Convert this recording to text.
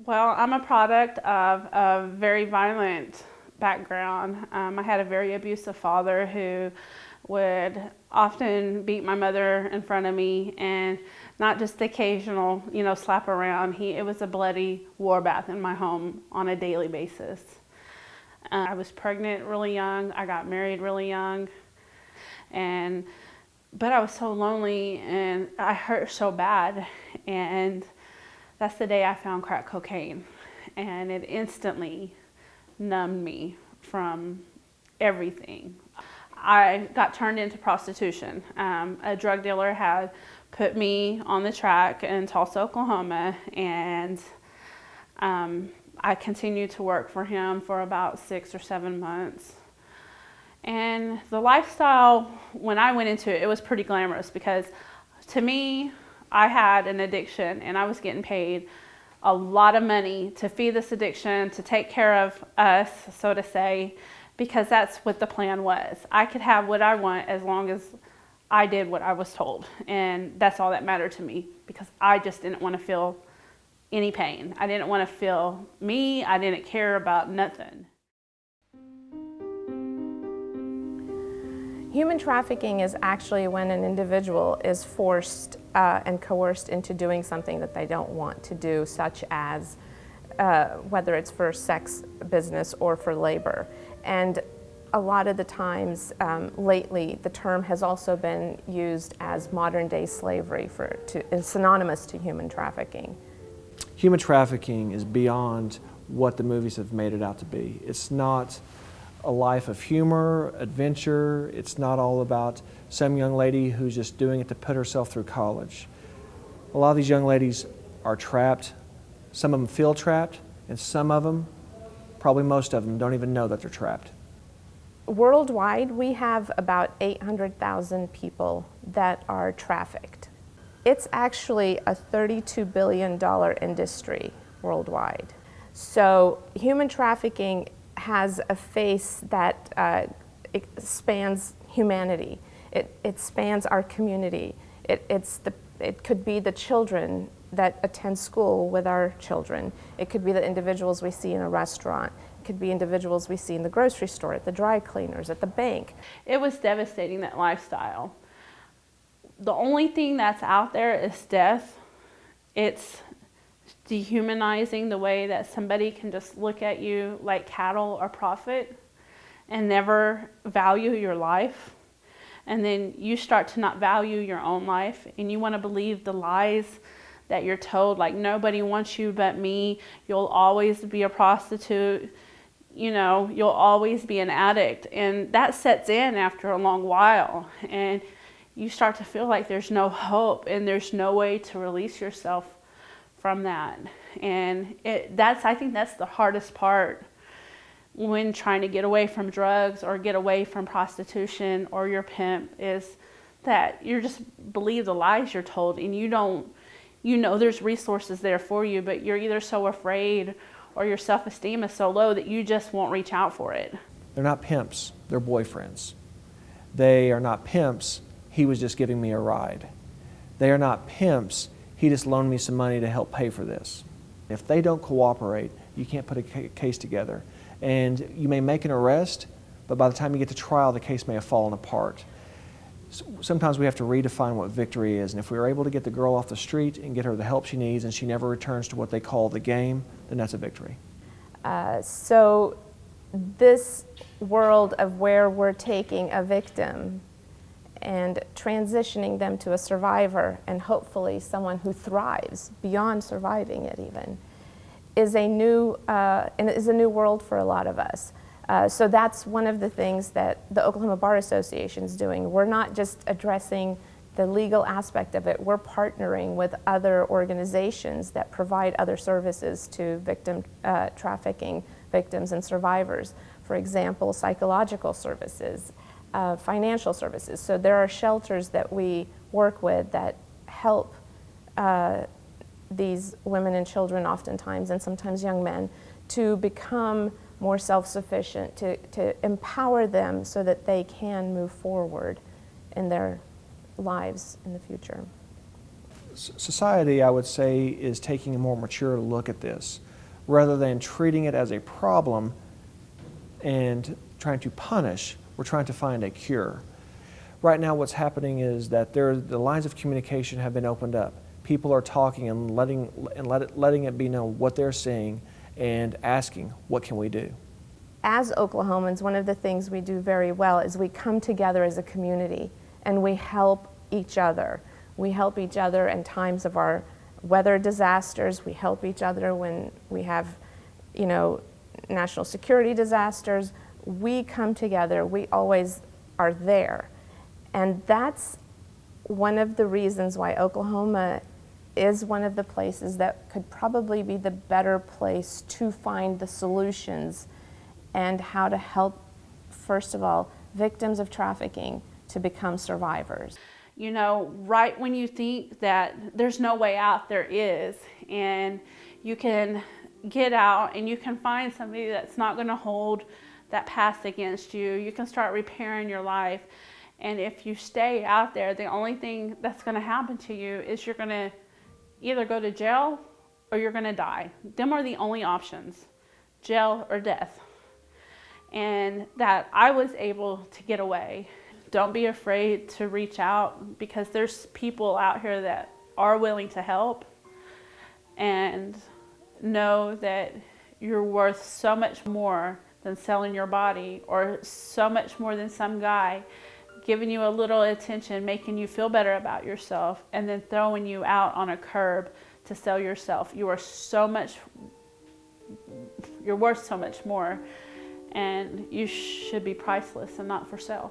Well, I'm a product of a very violent background. I had a very abusive father who would often beat my mother in front of me, and not just the occasional, slap around. It was a bloody war bath in my home on a daily basis. I was pregnant really young. I got married really young, and but I was so lonely and I hurt so bad, and that's the day I found crack cocaine, and it instantly numbed me from everything. I got turned into prostitution. A drug dealer had put me on the track in Tulsa, Oklahoma, and I continued to work for him for about 6 or 7 months. And the lifestyle, when I went into it, it was pretty glamorous because to me, I had an addiction and I was getting paid a lot of money to feed this addiction, to take care of us, so to say, because that's what the plan was. I could have what I want as long as I did what I was told. And that's all that mattered to me because I just didn't want to feel any pain. I didn't want to feel me. I didn't care about nothing. Human trafficking is actually when an individual is forced and coerced into doing something that they don't want to do, such as whether it's for sex business or for labor. And a lot of the times lately, the term has also been used as modern day slavery is synonymous to human trafficking. Human trafficking is beyond what the movies have made it out to be. It's not a life of humor, adventure. It's not all about some young lady who's just doing it to put herself through college. A lot of these young ladies are trapped. Some of them feel trapped, and some of them, probably most of them, don't even know that they're trapped. Worldwide, we have about 800,000 people that are trafficked. It's actually a $32 billion industry worldwide. So human trafficking has a face that it spans humanity. It spans our community. It could be the children that attend school with our children. It could be the individuals we see in a restaurant. It could be individuals we see in the grocery store, at the dry cleaners, at the bank. It was devastating, that lifestyle. The only thing that's out there is death. It's dehumanizing the way that somebody can just look at you like cattle or profit and never value your life. And then you start to not value your own life and you want to believe the lies that you're told, like nobody wants you but me, you'll always be a prostitute, you'll always be an addict. And that sets in after a long while. And you start to feel like there's no hope and there's no way to release yourself from that. And I think that's the hardest part when trying to get away from drugs or get away from prostitution or your pimp, is that you just believe the lies you're told, and there's resources there for you, but you're either so afraid or your self-esteem is so low that you just won't reach out for it. They're not pimps, they're boyfriends. They are not pimps, he was just giving me a ride. They are not pimps, he just loaned me some money to help pay for this. If they don't cooperate, you can't put a case together. And you may make an arrest, but by the time you get to trial, the case may have fallen apart. Sometimes we have to redefine what victory is, and if we are able to get the girl off the street and get her the help she needs and she never returns to what they call the game, then that's a victory. So this world of where we're taking a victim and transitioning them to a survivor, and hopefully someone who thrives beyond surviving it even, is a new world for a lot of us. So that's one of the things that the Oklahoma Bar Association is doing. We're not just addressing the legal aspect of it, we're partnering with other organizations that provide other services to victim trafficking victims and survivors. For example, psychological services, financial services. So there are shelters that we work with that help these women and children oftentimes, and sometimes young men, to become more self-sufficient, to empower them so that they can move forward in their lives in the future. Society, I would say, is taking a more mature look at this. Rather than treating it as a problem and trying to punish, we're trying to find a cure. Right now what's happening is that the lines of communication have been opened up. People are talking and letting it be known what they're seeing and asking, what can we do? As Oklahomans, one of the things we do very well is we come together as a community and we help each other. We help each other in times of our weather disasters. We help each other when we have, national security disasters. We come together. We always are there. And that's one of the reasons why Oklahoma is one of the places that could probably be the better place to find the solutions and how to help, first of all, victims of trafficking to become survivors. Right when you think that there's no way out, there is, and you can get out and you can find somebody that's not going to hold that past against you. You can start repairing your life. And if you stay out there, the only thing that's going to happen to you is you're going to either go to jail or you're going to die. Them are the only options, jail or death. And that I was able to get away. Don't be afraid to reach out, because there's people out here that are willing to help, and know that you're worth so much more than selling your body, or so much more than some guy giving you a little attention, making you feel better about yourself, and then throwing you out on a curb to sell yourself. You're worth so much more, and you should be priceless and not for sale.